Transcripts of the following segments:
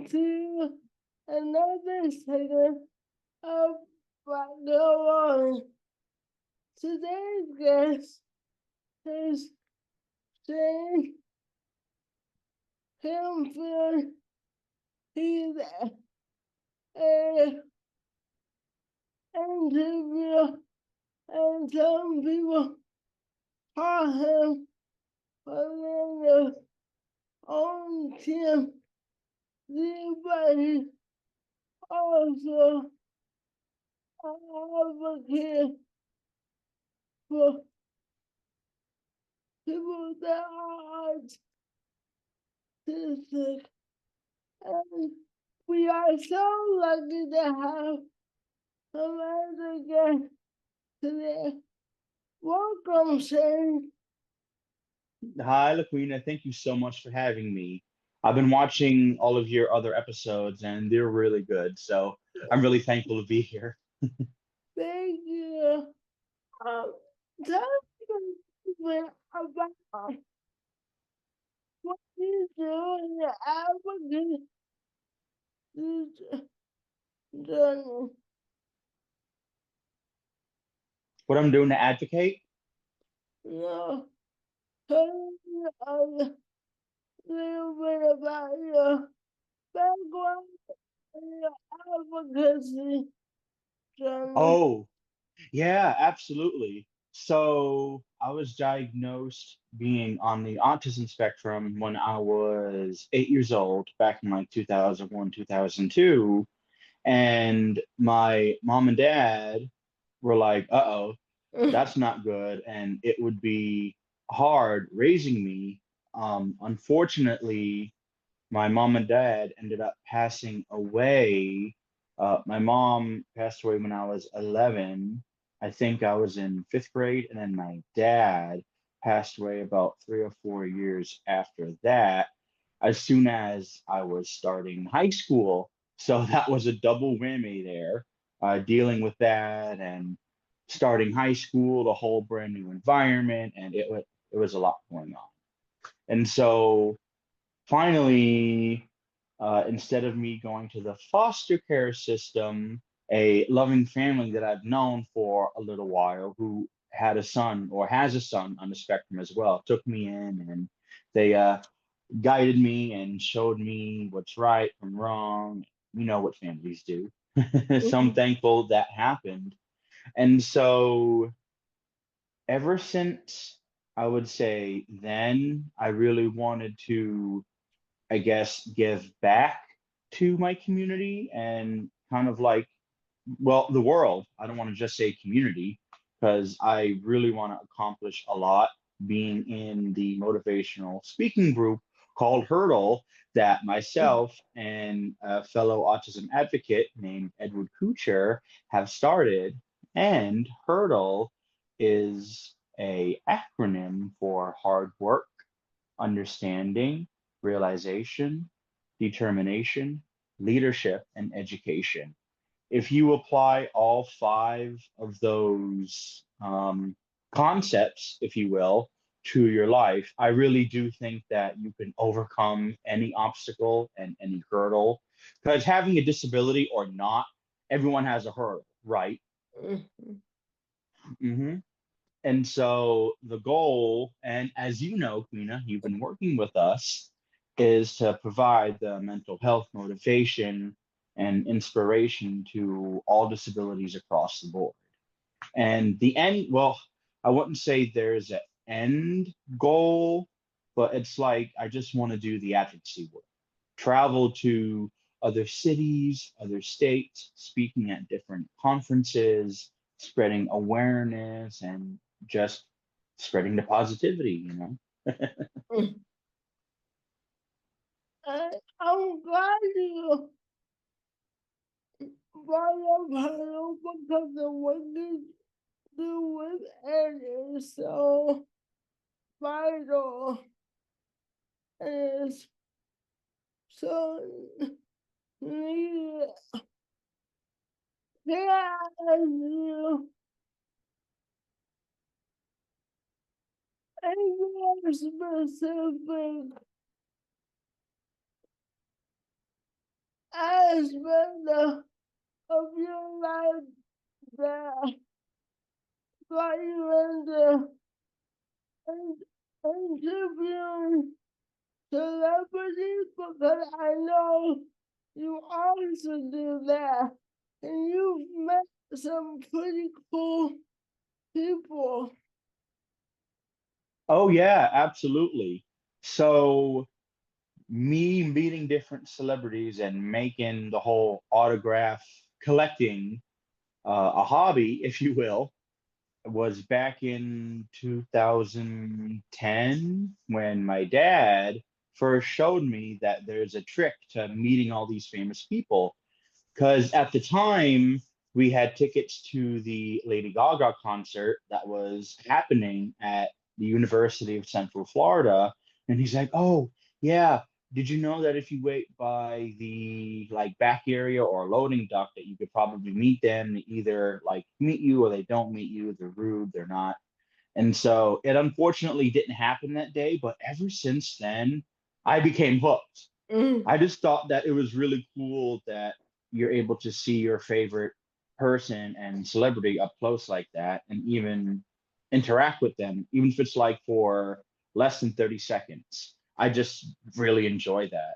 to another segment of What Go On. Today's guest is Shane Campfield. He's a interviewer, and some people call him Orlando on Tim. But he's also an advocate for people that are autistic. And we are so lucky to have him as a guest today. Welcome, Shane. Hi, Laquina. Thank you so much for having me. I've been watching all of your other episodes and they're really good. So I'm really thankful to be here. Thank you. Um, Tell me a bit about what you do in the advocacy journey. What I'm doing to advocate? You know, tell me a little bit about your background and your advocacy journey. Oh, yeah, absolutely. So I was diagnosed being on the autism spectrum when I was 8 years old, back in like 2001, 2002. And my mom and dad were like, uh-oh, that's not good. And it would be hard raising me. Unfortunately, my mom and dad ended up passing away. My mom passed away when I was 11. I think I was in fifth grade. And then my dad passed away about 3 or 4 years after that, as soon as I was starting high school. So that was a double whammy there, dealing with that and starting high school, the whole brand new environment, and it was a lot going on. And so finally, instead of me going to the foster care system, a loving family that I've known for a little while who had a son or has a son on the spectrum as well took me in, and they guided me and showed me what's right from wrong. You know what families do. So I'm thankful that happened. And so ever since, I would say, then, I really wanted to, I guess, give back to my community and kind of like, well, the world. I don't want to just say community because I really want to accomplish a lot being in the motivational speaking group called Hurdle that myself and a fellow autism advocate named Edward Kucher have started. And Hurdle is a acronym for hard work, understanding, realization, determination, leadership, and education. If you apply all five of those concepts, if you will, to your life, I really do think that you can overcome any obstacle and any hurdle. Because having a disability or not, everyone has a hurdle, right? hmm And so the goal, and as you know, Queena, you've been working with us, is to provide the mental health motivation and inspiration to all disabilities across the board. And the end, well, I wouldn't say there's an end goal, but it's like I just want to do the advocacy work, travel to other cities, other states, speaking at different conferences, spreading awareness and just spreading the positivity, you know? I'm glad you brought up Hurdle because the what you do with it is so vital and it's so needed. Can I ask you any more specific aspect of your life that got you interviewing celebrities? Because I know you also do that, and you've met some pretty cool people. Oh yeah, absolutely. So me meeting different celebrities and making the whole autograph collecting a hobby, if you will, was back in 2010 when my dad first showed me that there's a trick to meeting all these famous people. Because at the time, we had tickets to the Lady Gaga concert that was happening at the University of Central Florida. And he's like, "Oh, yeah. Did you know that if you wait by the like back area or loading dock that you could probably meet them, they either like meet you or they don't meet you, they're rude, they're not." And so it unfortunately didn't happen that day, but ever since then, I became hooked. Mm. I just thought that it was really cool that you're able to see your favorite person and celebrity up close like that and even interact with them, even if it's like for less than 30 seconds. I just really enjoy that.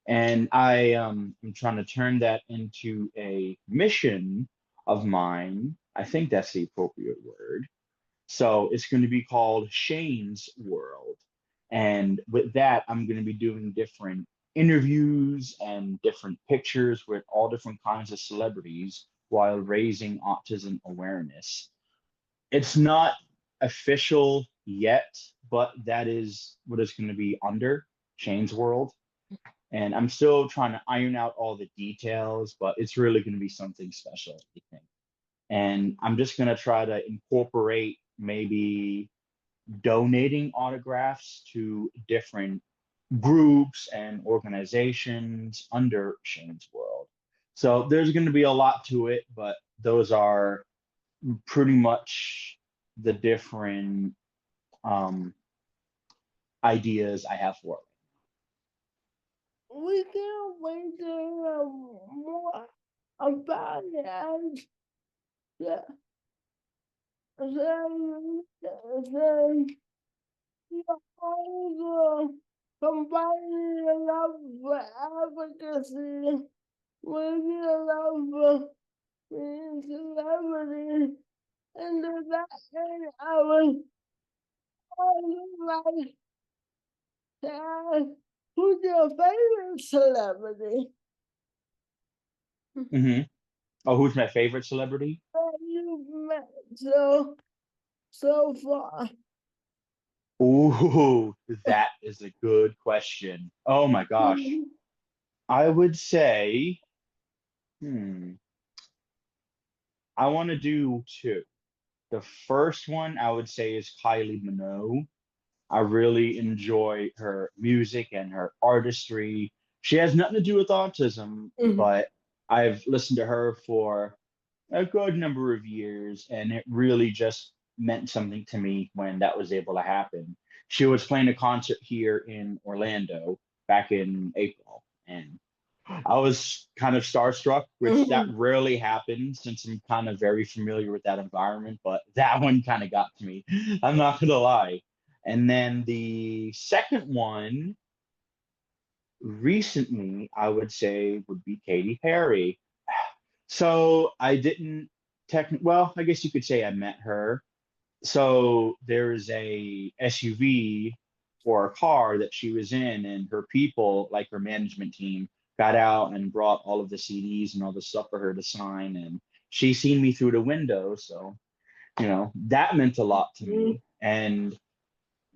And I'm trying to turn that into a mission of mine. I think that's the appropriate word. So it's going to be called Shane's World. And with that, I'm going to be doing different interviews and different pictures with all different kinds of celebrities while raising autism awareness. It's not official yet, but that is what it's going to be under Shane's World. And I'm still trying to iron out all the details, but it's really going to be something special, I think. And I'm just going to try to incorporate maybe donating autographs to different groups and organizations under Shane's World. So there's going to be a lot to it, but those are pretty much the different um, ideas I have for it. We can't wait to hear more about it. And yeah, then you're also combining your love for advocacy with your love for being celebrity. And to that end, I would also like to ask, who's your favorite celebrity Hmm. Oh, who's my favorite celebrity? that you've met so far? Ooh, that is a good question. Oh my gosh. Mhm. I would say, hmm, I want to do two. The first one I would say is Kylie Minogue. I really enjoy her music and her artistry. She has nothing to do with autism, Mhm. but I've listened to her for a good number of years, and it really just meant something to me when that was able to happen. She was playing a concert here in Orlando back in April, and I was kind of starstruck, which that Mhm. rarely happens since I'm kind of very familiar with that environment, but that one kind of got to me. I'm not gonna lie. And then the second one recently, I would say would be Katy Perry. So I didn't well, I guess you could say I met her. So there's a SUV or a car that she was in, and her people, like her management team, got out and brought all of the CDs and all the stuff for her to sign. And she seen me through the window. So, that meant a lot to Mhm. me. And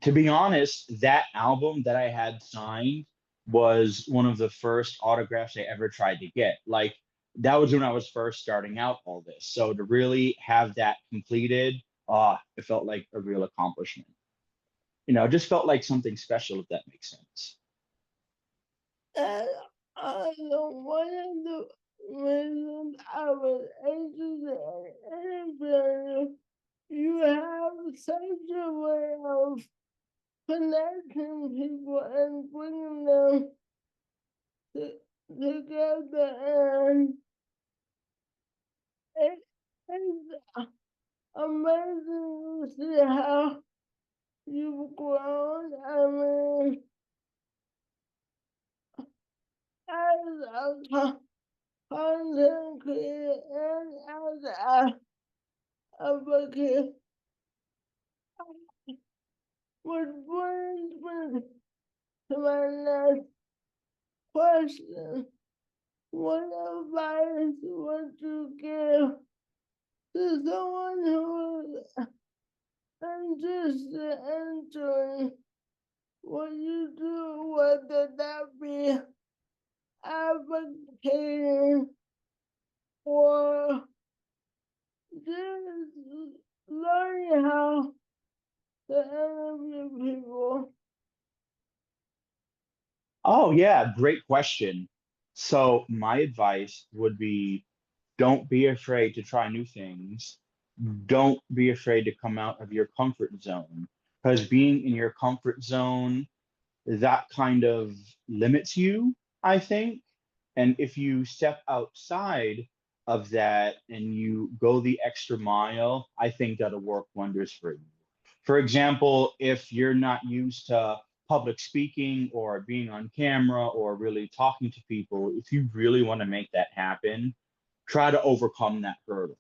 to be honest, that album that I had signed was one of the first autographs I ever tried to get. Like, that was when I was first starting out all this. So to really have that completed, it felt like a real accomplishment. It just felt like something special, if that makes sense. And one of the reasons I was interested in interviewing you, have such a way of connecting people and bringing them together, and it's amazing to see how you've grown. I mean, as content creator and as a advocate, which brings me to my next question. What advice would you give to someone who is interested in doing what you do, whether that be advocating or just learning how to interview people? Oh, yeah, great question. So, my advice would be don't be afraid to try new things. Don't be afraid to come out of your comfort zone because being in your comfort zone, that kind of limits you, I think. And if you step outside of that and you go the extra mile, I think that'll work wonders for you. For example, if you're not used to public speaking or being on camera or really talking to people, if you really want to make that happen, try to overcome that hurdle.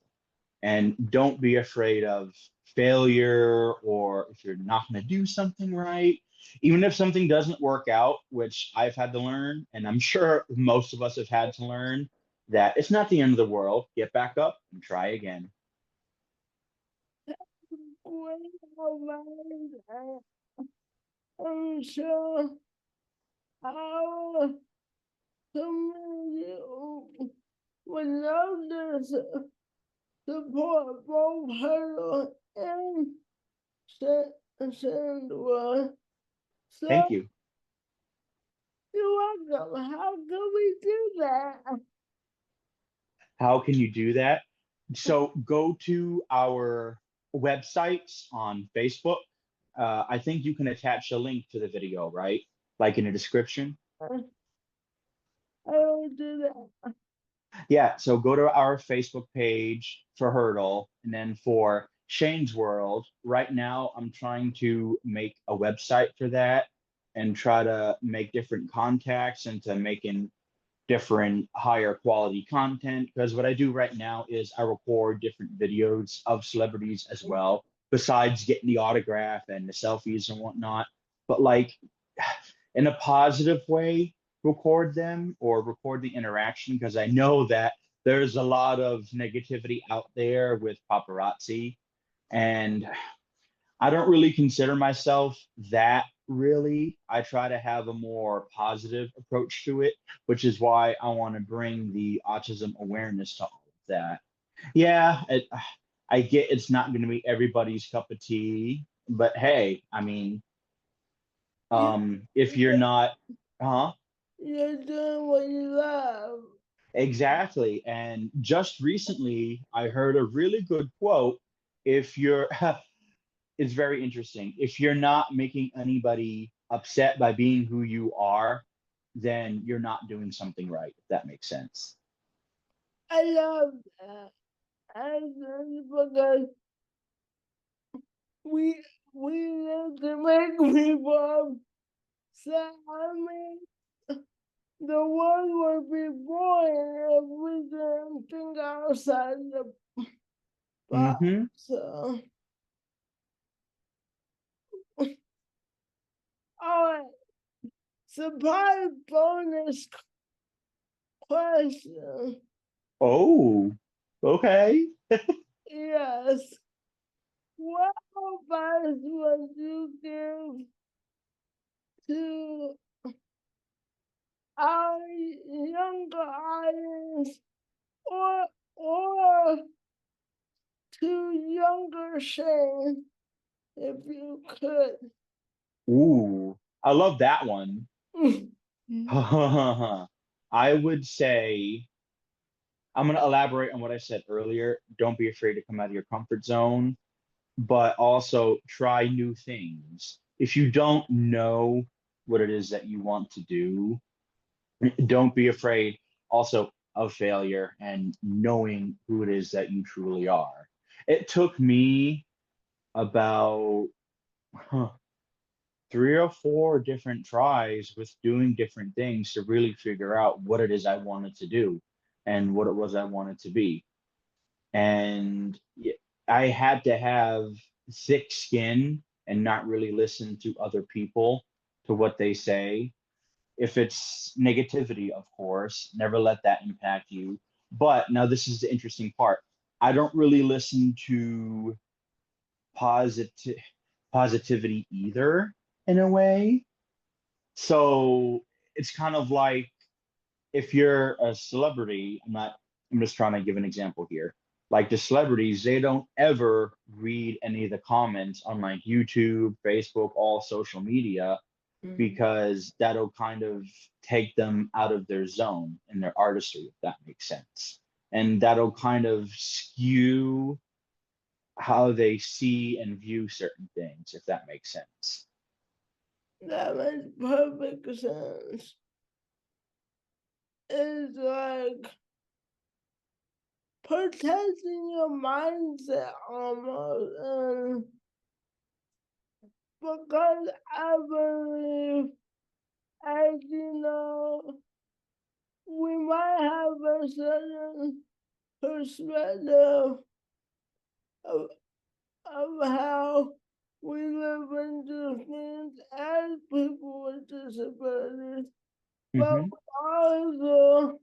And don't be afraid of failure or if you're not going to do something right. Even if something doesn't work out, which I've had to learn, and I'm sure most of us have had to learn, that it's not the end of the world. Get back up and try again. Great advice. I'm sure our community would love this support both Hurdle and Sandra. So Thank you. you're welcome. How can we do that? How can you do that? So go to our websites on Facebook. I think you can attach a link to the video, right? Like in a description. I will do that. Yeah, so go to our Facebook page for Hurdle, and then for Shane's World. Right now, I'm trying to make a website for that and try to make different contacts into making different higher quality content. Because what I do right now is I record different videos of celebrities as well, besides getting the autograph and the selfies and whatnot. But like in a positive way, record them or record the interaction because I know that there's a lot of negativity out there with paparazzi. And I don't really consider myself that really. I try to have a more positive approach to it, which is why I want to bring the autism awareness to all of that. Yeah, I get it's not going to be everybody's cup of tea, but hey, I mean, You, if you're not, huh? you're doing what you love. Exactly. And just recently, I heard a really good quote. If you're it's very interesting. If you're not making anybody upset by being who you are, then you're not doing something right, if that makes sense. I love that. I love because we we live to make people sad. I mean, the world would be boring if we didn't think outside the box. Hmm. So, all right, surprise bonus question. Oh, okay. Yes. What advice would you give to our younger audience or or to younger Shane if you could? Ooh, I love that one. I would say, I'm going to elaborate on what I said earlier. Don't be afraid to come out of your comfort zone, but also try new things. If you don't know what it is that you want to do, Don't be afraid also of failure and knowing who it is that you truly are. It took me about huh, 3 or 4 different tries with doing different things to really figure out what it is I wanted to do and what it was I wanted to be. And I had to have thick skin and not really listen to other people, to what they say. If it's negativity, of course, never let that impact you. But now this is the interesting part. I don't really listen to positive positivity either in a way. So it's kind of like if you're a celebrity, I'm just trying to give an example here. Like the celebrities, they don't ever read any of the comments on like YouTube, Facebook, all social media, Mhm. because that'll kind of take them out of their zone and their artistry, if that makes sense. And that'll kind of skew how they see and view certain things, if that makes sense. That makes perfect sense. It's like protecting your mindset almost. And because I believe, as you know, we might have a certain perspective of, of how we live into things as people with disabilities, but Hmm. we also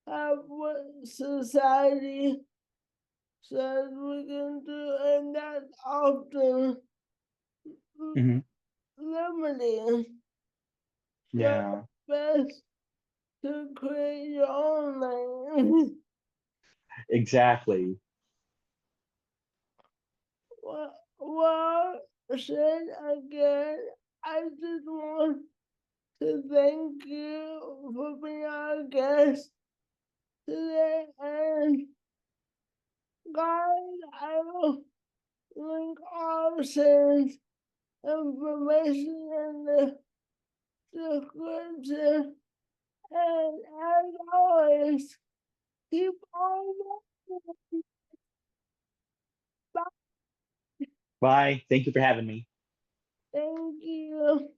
have what society says we can do, and that's often Hmm. limiting. So Yeah, best to create your own lane. exactly. Well, said again, I just want to thank you for being our guest today. And guys, I will link all Sam's information in the description. And as always, keep on walking. Bye. Bye. Thank you for having me. Thank you.